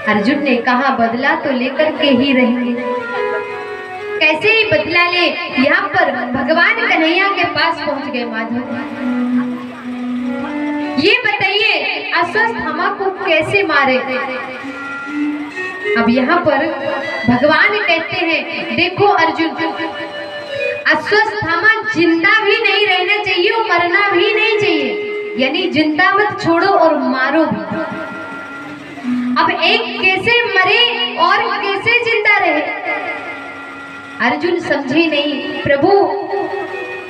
अर्जुन ने कहा बदला तो लेकर के ही रहेंगे। कैसे ही बदला ले। यहाँ पर भगवान कन्हैया के पास पहुंच गए माधव। ये बताइए अश्वत्थामा को कैसे मारे। अब यहाँ पर भगवान कहते हैं देखो अर्जुन, अश्वत्थामा जिंदा भी नहीं रहना चाहिए और मरना भी नहीं चाहिए, यानी जिंदा मत छोड़ो और मारो भी। अब एक कैसे मरे और कैसे जिंदा रहे। अर्जुन समझे नहीं, प्रभु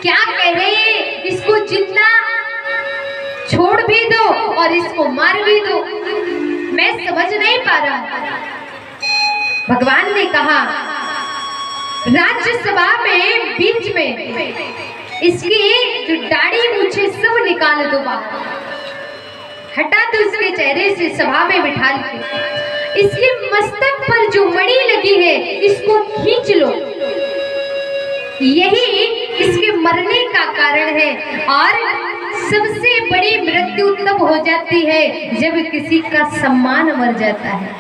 क्या कह रहे हैं, इसको जिंदा छोड़ भी दो और इसको मार भी दो, मैं समझ नहीं पा रहा। भगवान ने कहा राज्यसभा में बीच में इसकी जो दाढ़ी मूछें सब निकाल दो बाहर, हटा दो इसके चेहरे से, सभा में बिठा के इसके मस्तक पर जो मणि लगी है इसको खींच लो, यही इसके मरने का कारण है। और सबसे बड़ी मृत्यु तब हो जाती है जब किसी का सम्मान मर जाता है।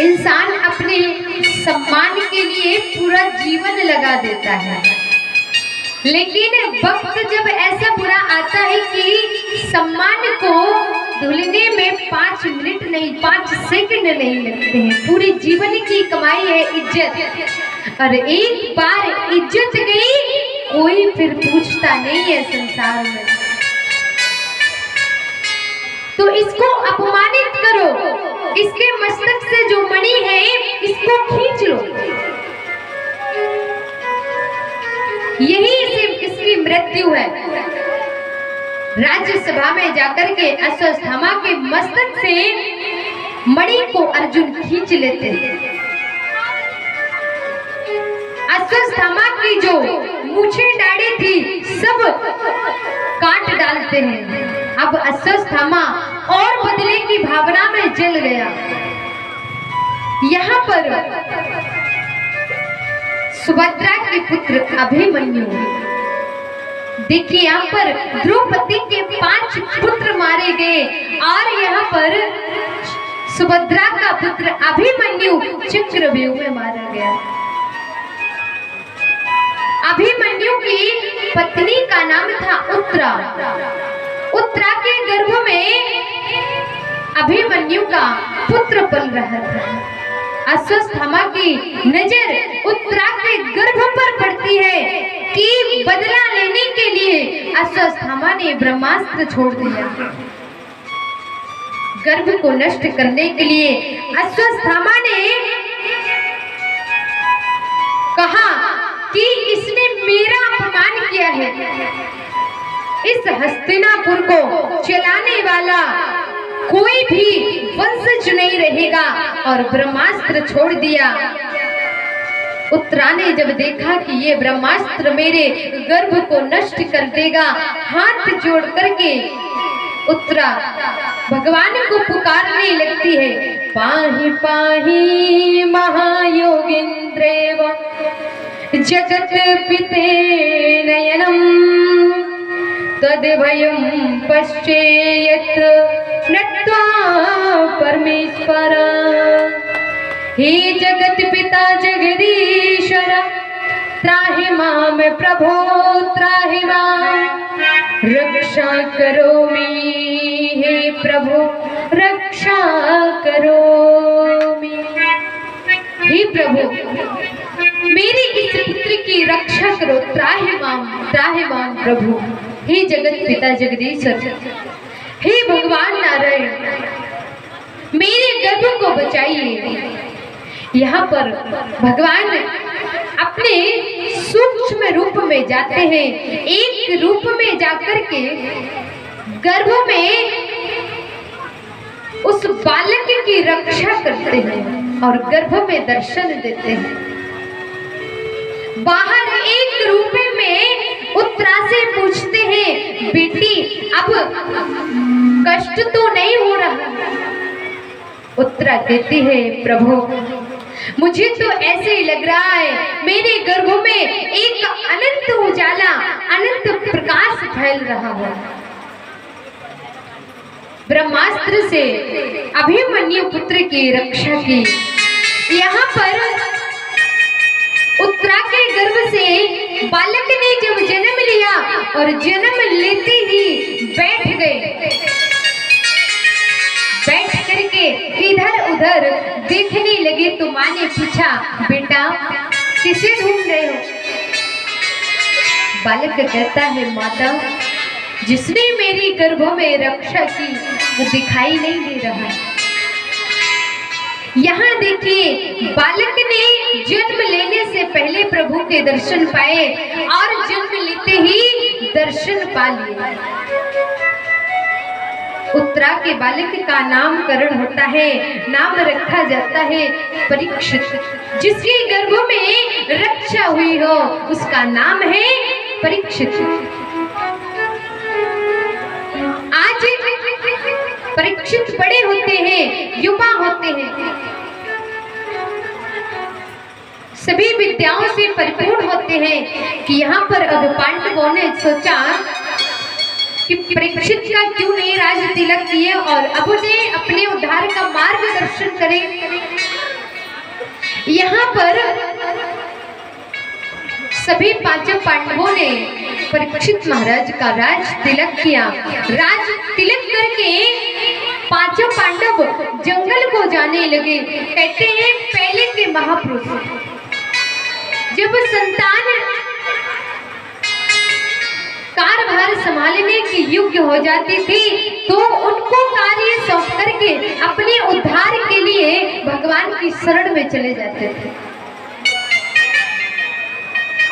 इंसान अपने सम्मान के लिए पूरा जीवन लगा देता है, लेकिन वक्त जब ऐसा बुरा आता है कि सम्मान को धुलने में 5 मिनट नहीं 5 सेकंड नहीं लगते हैं। पूरी जीवन की कमाई है इज्जत, और एक बार इज्जत गई कोई फिर पूछता नहीं है संसार में। तो इसको अपमानित करो, इसके मस्तक से जो मणि है इसको खींच लो, यही इसकी मृत्यु है। राज्यसभा में जाकर के अश्वत्थामा के मस्तक से मणि को अर्जुन खींच लेते हैं। अश्वत्थामा की जो मूछें दाढ़ी थी सब काट डालते हैं। अब अश्वत्थामा और बदले की भावना में जल गया। यहाँ पर सुभद्रा के पुत्र अभिमन्यु, देखिए यहाँ पर द्रौपदी के 5 पुत्र मारे गए और यहाँ पर सुभद्रा का पुत्र अभिमन्यु चक्रव्यूह में मारा गया। अभिमन्यु की पत्नी का नाम था उत्तरा। उत्तरा के गर्भ में अभिमन्यु का पुत्र पल रहा था। अश्वत्थामा की नजर उत्तरा के गर्भ पर पड़ती है कि बदला लेने के लिए अश्वत्थामा ने ब्रह्मास्त्र छोड़ दिया। गर्भ को नष्ट करने के लिए अश्वत्थामा ने कहा कि इसने मेरा अपमान किया है, इस हस्तिनापुर को चलाने वाला कोई भी वंशज नहीं रहेगा, और ब्रह्मास्त्र छोड़ दिया। उत्तरा ने जब देखा कि ये ब्रह्मास्त्र मेरे गर्भ को नष्ट कर देगा, हाथ जोड़ करके उत्तरा भगवान को पुकारने लगती है, पाहि पाहि महायोगेन्द्रेव जगत पिते नयनम तद्भयं पश्चेयत् नत्वा परमेश्वर। हे जगत पिता जगदीश्वर त्राहि माम प्रभो त्राहि माम रक्षा करोमि। हे प्रभु रक्षा करोमि। हे प्रभु मेरी इस पुत्र की रक्षा करो, त्राहि माम प्रभु। हे जगत पिता जगदीश्वर, हे भगवान नारायण मेरे गर्भ को बचाइए। यहाँ पर भगवान अपने सूक्ष्म रूप में जाते हैं, एक रूप में जाकर के गर्भ में उस बालक की रक्षा करते हैं और गर्भ में दर्शन देते हैं। बाहर एक रूप में उत्तरा से पूछते हैं, बेटी अब कष्ट तो नहीं हो रहा? उत्तरा कहती है, प्रभु मुझे तो ऐसे ही लग रहा है मेरे गर्भ में एक अनंत उजाला, अनंत प्रकाश फैल रहा है। ब्रह्मास्त्र से अभिमन्यु पुत्र की रक्षा की। यहाँ पर उत्तरा के गर्भ से बालक ने जब जन्म लिया और जन्म लेते ही बैठ गए, बैठ करके इधर उधर देखने लगे तो माँ ने पूछा, बेटा किसे ढूंढ रहे हो? बालक कहता है, माता जिसने मेरी गर्भ में रक्षा की वो दिखाई नहीं दे रहा। यहाँ देखिए, बालक ने जन्म लेने से पहले प्रभु के दर्शन पाए और जन्म लेते ही दर्शन पा लिए। उत्तरा के बालक का नामकरण होता है, नाम रखा जाता है परीक्षित। जिसके गर्भ में रक्षा हुई हो उसका नाम है परीक्षित। आज परीक्षित बड़े होते हैं, युवा होते हैं, सभी विद्याओं से परिपूर्ण होते हैं कि यहाँ पर अब पांडवों ने सोचा कि परीक्षित का क्यों नहीं राज तिलक किए और अब उन्हें अपने उद्धार का मार्गदर्शन करें। यहाँ पर सभी पांचों पांडवों ने परीक्षित महाराज का राज तिलक किया। राज तिलक करके पांचों पांडव जंगल को जाने लगे। कहते हैं पहले के महापुरुष जब संतान कार्यभार संभालने की योग्य हो जाती थी तो उनको कार्य सौंप करके अपने उद्धार के लिए भगवान की शरण में चले जाते थे।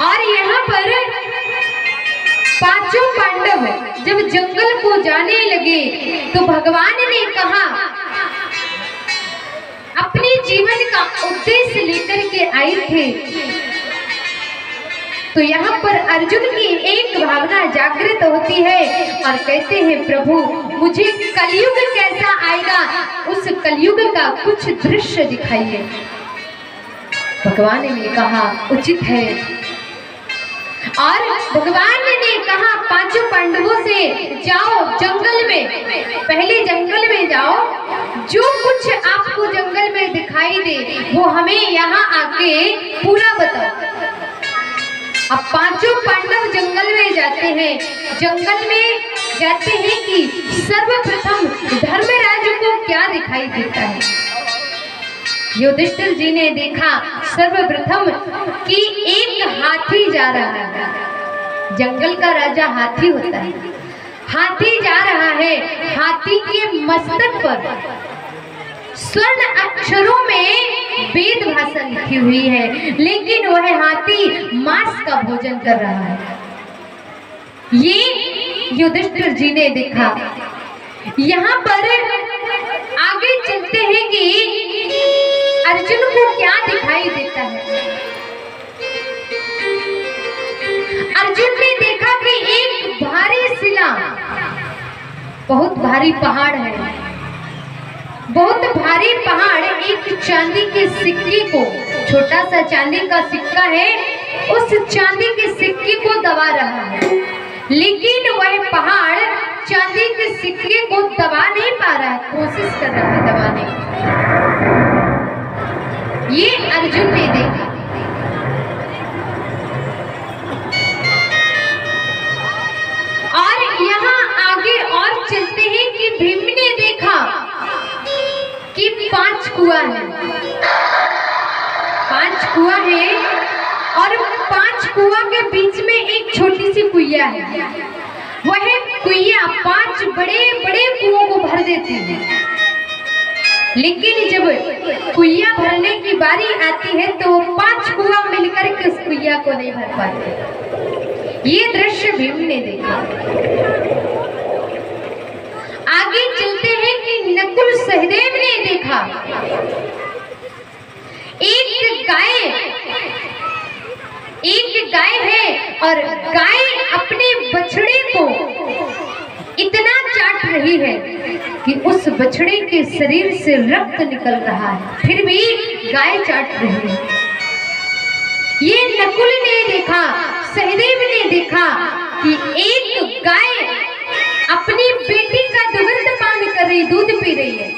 और यहाँ पर पांचों पांडव जब जंगल को जाने लगे तो भगवान ने कहा, अपने जीवन का उद्देश्य लेकर के आए थे। तो यहाँ पर अर्जुन की एक भावना जागृत होती है और कहते हैं, प्रभु मुझे कलयुग कैसा आएगा, उस कलयुग का कुछ दृश्य दिखाइए। भगवान ने कहा उचित है और भगवान ने कहा पांचों पांडवों से, जाओ जंगल में, पहले जंगल में जाओ, जो कुछ आपको जंगल में दिखाई दे वो हमें यहाँ आके पूरा बताओ। अब पांचों पांडव जंगल में जाते हैं। जंगल में जाते हैं कि सर्वप्रथम धर्मराज को क्या दिखाई देता है। युधिष्ठिर जी ने देखा सर्वप्रथम कि एक हाथी जा रहा है। जंगल का राजा हाथी होता है। हाथी जा रहा है, हाथी के मस्तक पर स्वर्ण अक्षरों में वेद भाषा लिखी हुई है, लेकिन वह हाथी मांस का भोजन कर रहा है। ये युधिष्ठिर जी ने देखा। यहाँ पर आगे चलते हैं कि अर्जुन को क्या दिखाई देता है। अर्जुन ने देखा कि एक भारी शिला, बहुत भारी पहाड़ है, बहुत भारी पहाड़ एक चांदी के सिक्के को, छोटा सा चांदी का सिक्का है, उस चांदी के सिक्के को दबा रहा है। लेकिन वह पहाड़ चांदी के सिक्के को दबा नहीं पा रहा है, कोशिश कर रहा है दबाने की। ये अर्जुन ने देखा। और यहाँ आगे और चलते हैं कि भीम ने देखा कि 5 कुआं है, 5 कुआं है और 5 कुआं के बीच में एक छोटी सी कुइया है। वह कुइया 5 बड़े बड़े कुओं को भर देती है। लेकिन जब कुइया भरने की बारी आती है तो 5 कुआं मिलकर के उस कुइया को नहीं भर पाते। ये दृश्य भीम ने देखा। आगे चलते हैं कि नकुल सहदेव ने देखा एक गाय है और गाय अपने बछड़े को इतना चाट रही है कि उस बछड़े के शरीर से रक्त निकल रहा है, फिर भी गाय चाट रही है। ये नकुल ने देखा, सहदेव ने देखा कि एक गाय अपनी बेटी का दुग्ध पान कर बकरी दूध पी रही है,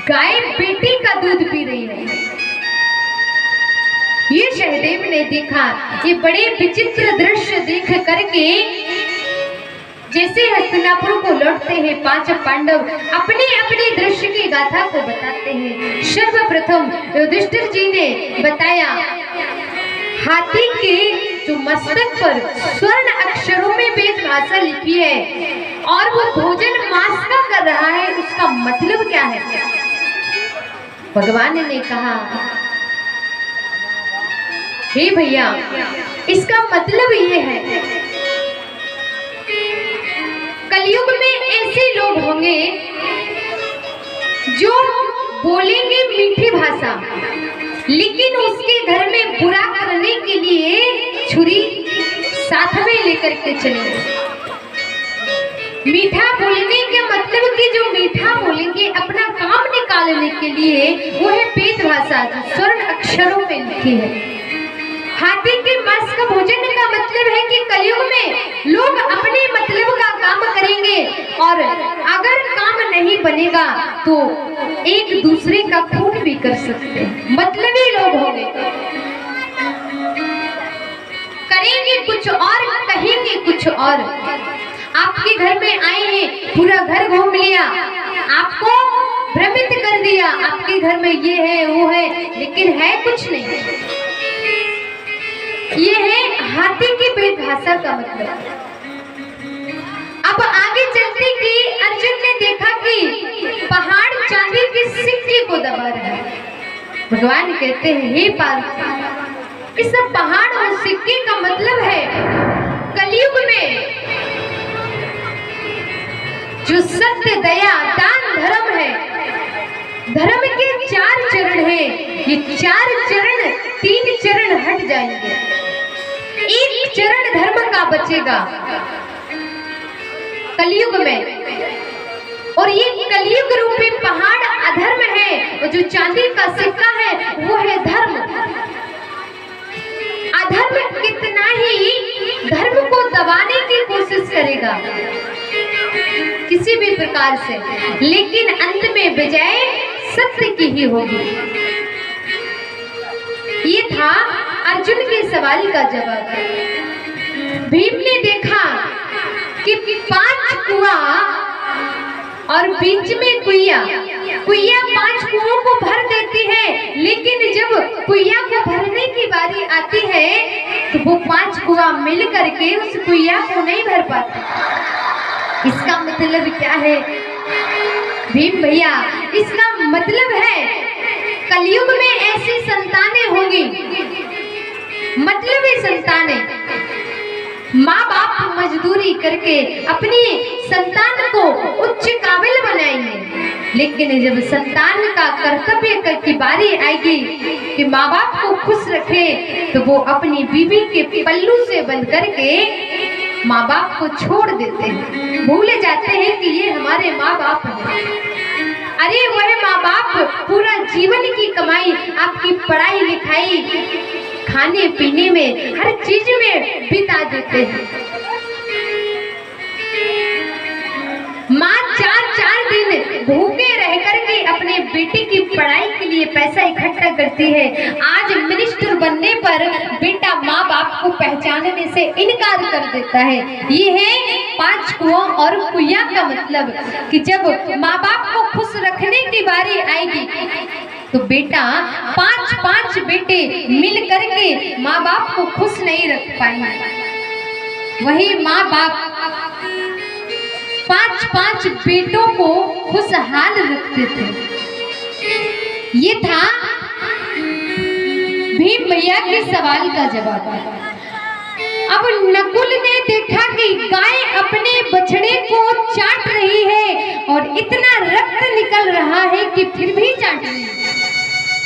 गाय बेटी का दूध पी रही है। ये सहदेव ने देखा। ये बड़े विचित्र दृश्य देख करके जैसे हस्तिनापुर को लौटते हैं पांच पांडव अपने अपने दृश्य की गाथा को बताते हैं। सर्वप्रथम युधिष्ठिर जी ने बताया, हाथी के जो मस्तक पर स्वर्ण अक्षरों में वेद भाषा लिखी है और वो भोजन मांस का कर रहा है, उसका मतलब क्या है? भगवान ने कहा, हे भैया, इसका मतलब ये है, कलयुग में ऐसे लोग होंगे जो बोलेंगे मीठी भाषा, लेकिन उसके घर में बुरा करने के लिए छुरी साथ में लेकर के चलेंगे। मीठा बोलने के मतलब कि जो मीठा बोलेंगे अपना काम निकालने के लिए, वो है वेद भाषा जो स्वर्ण अक्षरों में लिखी है। हाथी के मांस का भोजन का मतलब है कि कलयुग में लोग अपने मतलब का काम करेंगे और अगर काम नहीं बनेगा तो एक दूसरे का खून भी कर सकते हैं। मतलबी लोग होंगे, करेंगे कुछ और कहेंगे कुछ और। आपके घर में आए हैं, पूरा घर घूम लिया, आपको भ्रमित कर दिया, आपके घर में ये है वो है, लेकिन है कुछ नहीं। ये है हाथी की वेद भाषा का मतलब। अब आगे चलते कि अर्जुन ने देखा कि पहाड़ चांदी के सिक्के को दबा रहा है। भगवान कहते हैं, हे पार्थ, इस पहाड़ और सिक्के का मतलब है कलयुग में जो सत्य, दया, दान, धर्म है, धर्म के 4 चरण हैं। ये 4 चरण, 3 चरण हट जाएंगे, एक चरण धर्म का बचेगा कलयुग में। और ये कलयुग रूपी पहाड़ अधर्म है, और जो चांदी का सिक्का है वो है धर्म। अधर्म कितना ही धर्म को दबाने की कोशिश करेगा किसी भी प्रकार से, लेकिन अंत में विजय सत्य की ही होगी। ये था अर्जुन के सवाल का जवाब। भीम ने देखा कि 5 कुआं और बीच में कुइया 5 कुओं को भर देती है, लेकिन जब कुइया को भरने की बारी आती है तो वो 5 कुआं मिल करके उस कुइया को नहीं भर पाते। इसका मतलब क्या है भीम भैया? इसका मतलब है कलयुग में ऐसी संतानें होंगी, मतलबी संतानें, माँ बाप मजदूरी करके अपनी संतान को उच्च काबिल बनाएंगे, लेकिन जब संतान का कर्तव्य की बारी आएगी कि माँ बाप को खुश रखे तो वो अपनी बीवी के पल्लू से बंध करके माँ बाप को छोड़ देते हैं, भूल जाते हैं कि ये हमारे माँ बाप हैं। अरे वह माँ बाप पूरा जीवन की कमाई आपकी पढ़ाई लिखाई, खाने पीने में, हर चीज में बिता देते हैं। माँ 4 दिन भूखे रह करके अपने बेटे की पढ़ाई के लिए पैसा इकट्ठा करती है। आज मिनिस्टर बनने पर बेटा माँ बाप को पहचानने से इनकार कर देता है। ये है 5 कुआं और कुइया का मतलब कि जब माँ बाप को खुश रखने की बारी आएगी तो बेटा 5 बेटे मिल करके माँ बाप को खुश नहीं रख पाएंगे। वही माँ बाप 5 बेटों को खुशहाल रखते थे। ये था भीम भैया के सवाल का जवाब। अब नकुल ने देखा कि गाय अपने बछड़े को चाट रही है और इतना रक्त निकल रहा है कि फिर भी चाट रही है।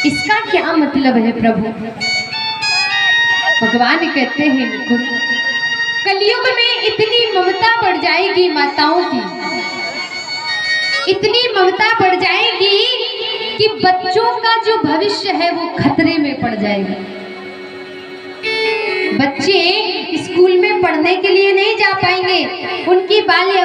इसका क्या मतलब है प्रभु? भगवान कहते हैं नकुल, कलयुग में इतनी ममता बढ़ जाएगी माताओं की, इतनी ममता बढ़ जाएगी कि बच्चों का जो भविष्य है वो खतरे में पड़ जाएगा। बच्चे स्कूल में पढ़ने के लिए नहीं जा पाएंगे, उनकी बाल्य